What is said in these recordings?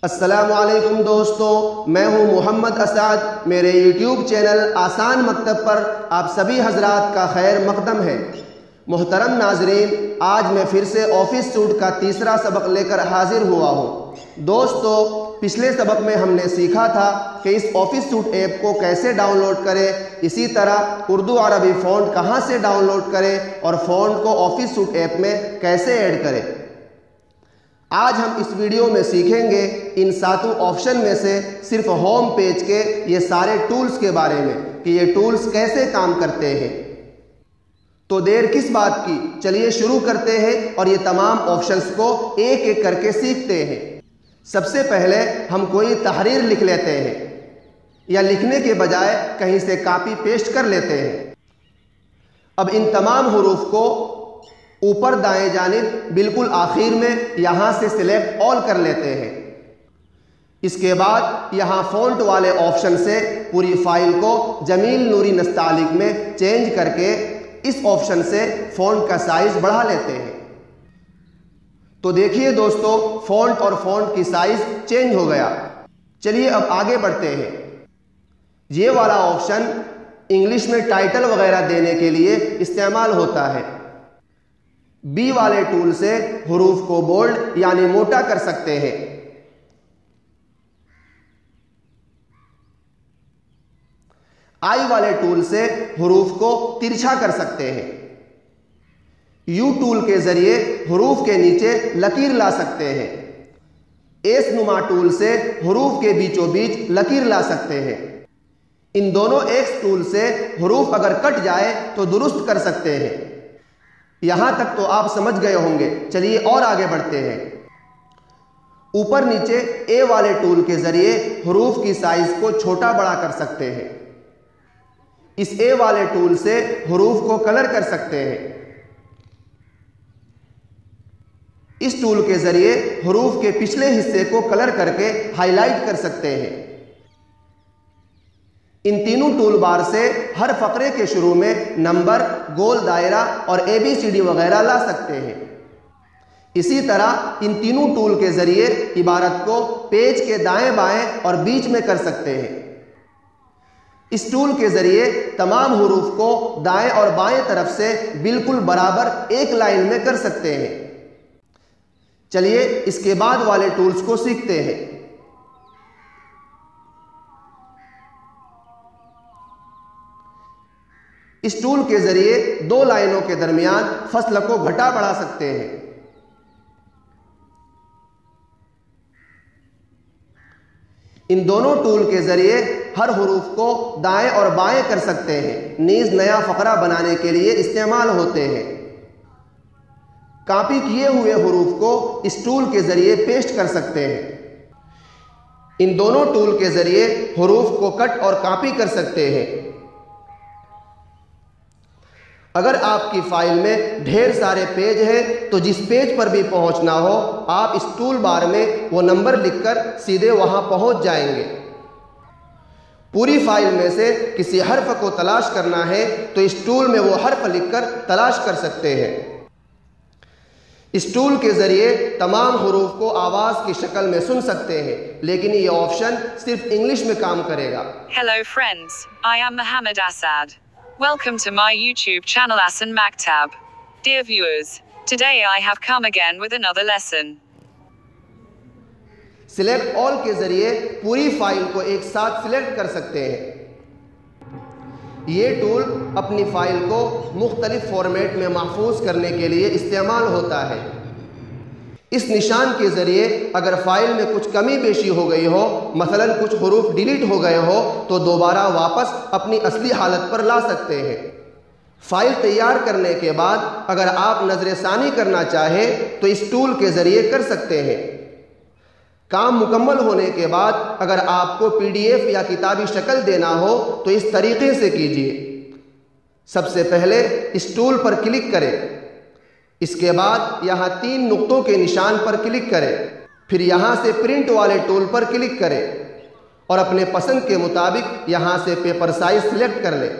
अस्सलामुअलैकुम दोस्तों, मैं हूं मोहम्मद असाद। मेरे यूट्यूब चैनल आसान मकतब पर आप सभी हजरात का खैर मकदम है। मोहतरम नाजरीन, आज मैं फिर से ऑफिस सूट का तीसरा सबक लेकर हाजिर हुआ हूं। दोस्तों, पिछले सबक में हमने सीखा था कि इस ऑफिस सूट ऐप को कैसे डाउनलोड करें, इसी तरह उर्दू अरबी फ़ॉन्ट कहां से डाउनलोड करें और फ़ॉन्ट को ऑफिस सूट ऐप में कैसे ऐड करें। आज हम इस वीडियो में सीखेंगे इन सातों ऑप्शन में से सिर्फ होम पेज के ये सारे टूल्स के बारे में कि ये टूल्स कैसे काम करते हैं। तो देर किस बात की, चलिए शुरू करते हैं और ये तमाम ऑप्शंस को एक एक करके सीखते हैं। सबसे पहले हम कोई तहरीर लिख लेते हैं या लिखने के बजाय कहीं से कॉपी पेस्ट कर लेते हैं। अब इन तमाम हुरूफ को ऊपर दाएं जानिब बिल्कुल आखिर में यहां से सिलेक्ट ऑल कर लेते हैं। इसके बाद यहां फ़ॉन्ट वाले ऑप्शन से पूरी फाइल को जमील नूरी नस्तालिक में चेंज करके इस ऑप्शन से फ़ॉन्ट का साइज बढ़ा लेते हैं। तो देखिए दोस्तों, फ़ॉन्ट और फ़ॉन्ट की साइज चेंज हो गया। चलिए अब आगे बढ़ते हैं। ये वाला ऑप्शन इंग्लिश में टाइटल वगैरह देने के लिए इस्तेमाल होता है। बी वाले टूल से हुरूफ को बोल्ड यानी मोटा कर सकते हैं। आई वाले टूल से हुरूफ को तिरछा कर सकते हैं। यू टूल के जरिए हुरूफ के नीचे लकीर ला सकते हैं। एस नुमा टूल से हुरूफ के बीचों बीच लकीर ला सकते हैं। इन दोनों एक्स टूल से हुरूफ अगर कट जाए तो दुरुस्त कर सकते हैं। यहां तक तो आप समझ गए होंगे। चलिए और आगे बढ़ते हैं। ऊपर नीचे ए वाले टूल के जरिए हुरूफ की साइज को छोटा बड़ा कर सकते हैं। इस ए वाले टूल से हुरूफ को कलर कर सकते हैं। इस टूल के जरिए हुरूफ के पिछले हिस्से को कलर करके हाईलाइट कर सकते हैं। इन तीनों टूल बार से हर फकरे के शुरू में नंबर, गोल दायरा और ABCD वगैरह ला सकते हैं। इसी तरह इन तीनों टूल के जरिए इबारत को पेज के दाएं बाएं और बीच में कर सकते हैं। इस टूल के जरिए तमाम हुरूफ को दाएं और बाएं तरफ से बिल्कुल बराबर एक लाइन में कर सकते हैं। चलिए इसके बाद वाले टूल्स को सीखते हैं। इस टूल के जरिए दो लाइनों के दरमियान फसल को घटा बढ़ा सकते हैं। इन दोनों टूल के जरिए हर हुरूफ को दाएं और बाएं कर सकते हैं। नीज नया फकरा बनाने के लिए इस्तेमाल होते हैं। कॉपी किए हुए हुरूफ को इस टूल के जरिए पेस्ट कर सकते हैं। इन दोनों टूल के जरिए हुरूफ को कट और कॉपी कर सकते हैं। अगर आपकी फाइल में ढेर सारे पेज हैं तो जिस पेज पर भी पहुंचना हो आप इस टूल बार में वो नंबर लिखकर सीधे वहां पहुंच जाएंगे। पूरी फाइल में से किसी हर्फ को तलाश करना है तो इस टूल में वो हर्फ लिखकर तलाश कर सकते हैं। इस टूल के जरिए तमाम हुरूफ को आवाज की शक्ल में सुन सकते हैं, लेकिन ये ऑप्शन सिर्फ इंग्लिश में काम करेगा। Hello friends, I am Mohammed Asad. Welcome to my YouTube channel Asan Maktab. Dear viewers, today I have come again with another lesson. Select all के जरिए पूरी फाइल को एक साथ सिलेक्ट कर सकते हैं। ये टूल अपनी फाइल को मुख्तलिफ फॉर्मेट में महफूज करने के लिए इस्तेमाल होता है। इस निशान के जरिए अगर फाइल में कुछ कमी पेशी हो गई हो, मसलन कुछ हुरूफ डिलीट हो गए हो, तो दोबारा वापस अपनी असली हालत पर ला सकते हैं। फाइल तैयार करने के बाद अगर आप नजरसानी करना चाहें तो इस टूल के जरिए कर सकते हैं। काम मुकम्मल होने के बाद अगर आपको PDF या किताबी शक्ल देना हो तो इस तरीके से कीजिए। सबसे पहले इस टूल पर क्लिक करें। इसके बाद यहाँ 3 नुक्तों के निशान पर क्लिक करें। फिर यहाँ से प्रिंट वाले टूल पर क्लिक करें और अपने पसंद के मुताबिक यहाँ से पेपर साइज सिलेक्ट कर लें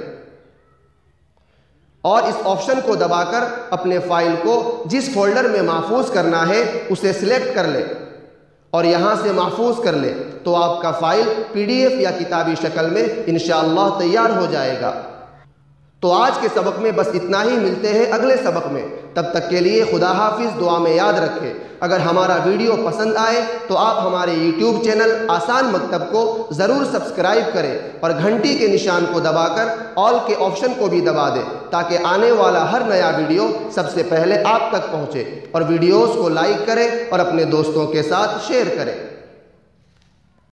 और इस ऑप्शन को दबाकर अपने फाइल को जिस फोल्डर में महफूज करना है उसे सिलेक्ट कर लें और यहाँ से महफूज कर ले तो आपका फ़ाइल PDF या किताबी शक्ल में इंशाअल्लाह तैयार हो जाएगा। तो आज के सबक में बस इतना ही, मिलते हैं अगले सबक में। तब तक के लिए खुदा हाफिज़, दुआ में याद रखें। अगर हमारा वीडियो पसंद आए तो आप हमारे YouTube चैनल आसान मकतब को ज़रूर सब्सक्राइब करें और घंटी के निशान को दबाकर ऑल के ऑप्शन को भी दबा दें, ताकि आने वाला हर नया वीडियो सबसे पहले आप तक पहुँचे। और वीडियोज़ को लाइक करें और अपने दोस्तों के साथ शेयर करें।